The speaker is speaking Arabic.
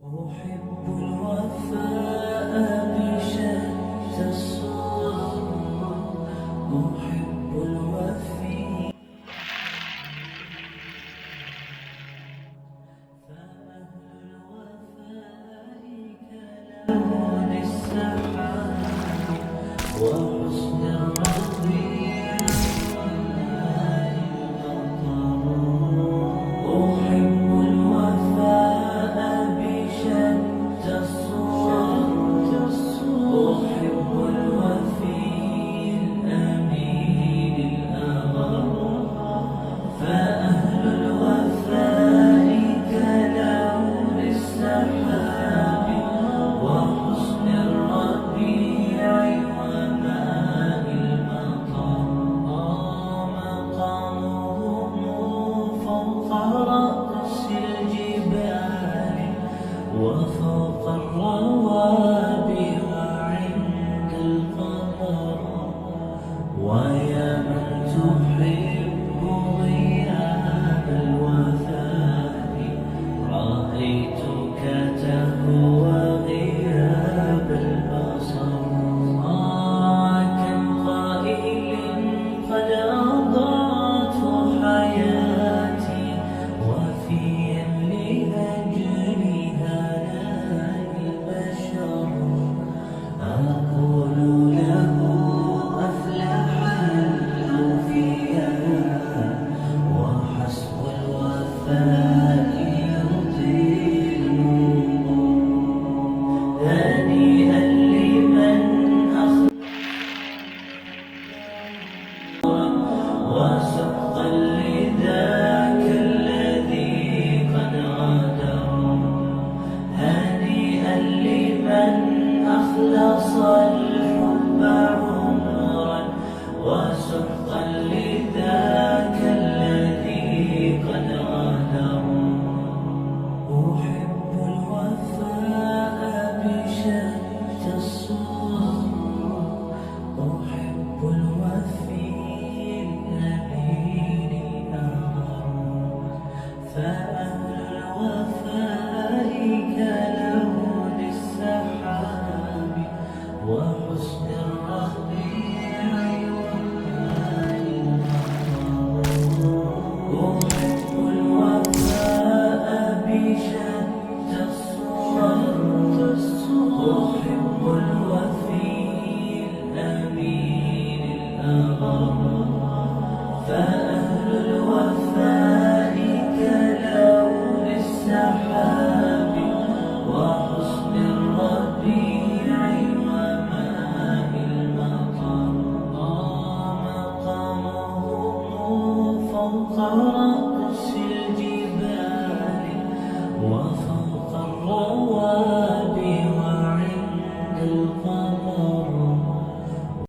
أحب الوفاء بشتى الصور، أحب الوفي فأهل الوفاء كلون السحاب وحسن الرضيع والماء المطر. أحب الوفاء بشتى الصور، أحب الوفي الأمين الأغر. فأهل الوفاء كلون السحاب وحسن الربيع وماء المطر. مقامهم فوق رأس الجبال وفوق الروابي وعند القمر. ويا من تحب غياب الوفاء رأيتك تهوى غياب البصر. كم قائل قد أضاعت حياتي وفيا لأجلها نال البشر. أقول له أفلح الأوفياء وحسب الوفاء يطيل النور. هنيئا لمن وسقا لذاك الذي قد غادر. هنيئا لمن أخلص الحب عمرا وسقا لذاك الذي قد غادر. أحب الوفاء بشتى الصور، أحب الوفي الأمين الأغر. فأهل الوفاء كلون السحاب وحسن الربيع وماء المطر. أحب الوفاء بشتى الصور، أحب الوفي الأمين الأغر. فأهل الوفاء كلون السحاب وحسن الربيع وماء المطر. مقامهم فوق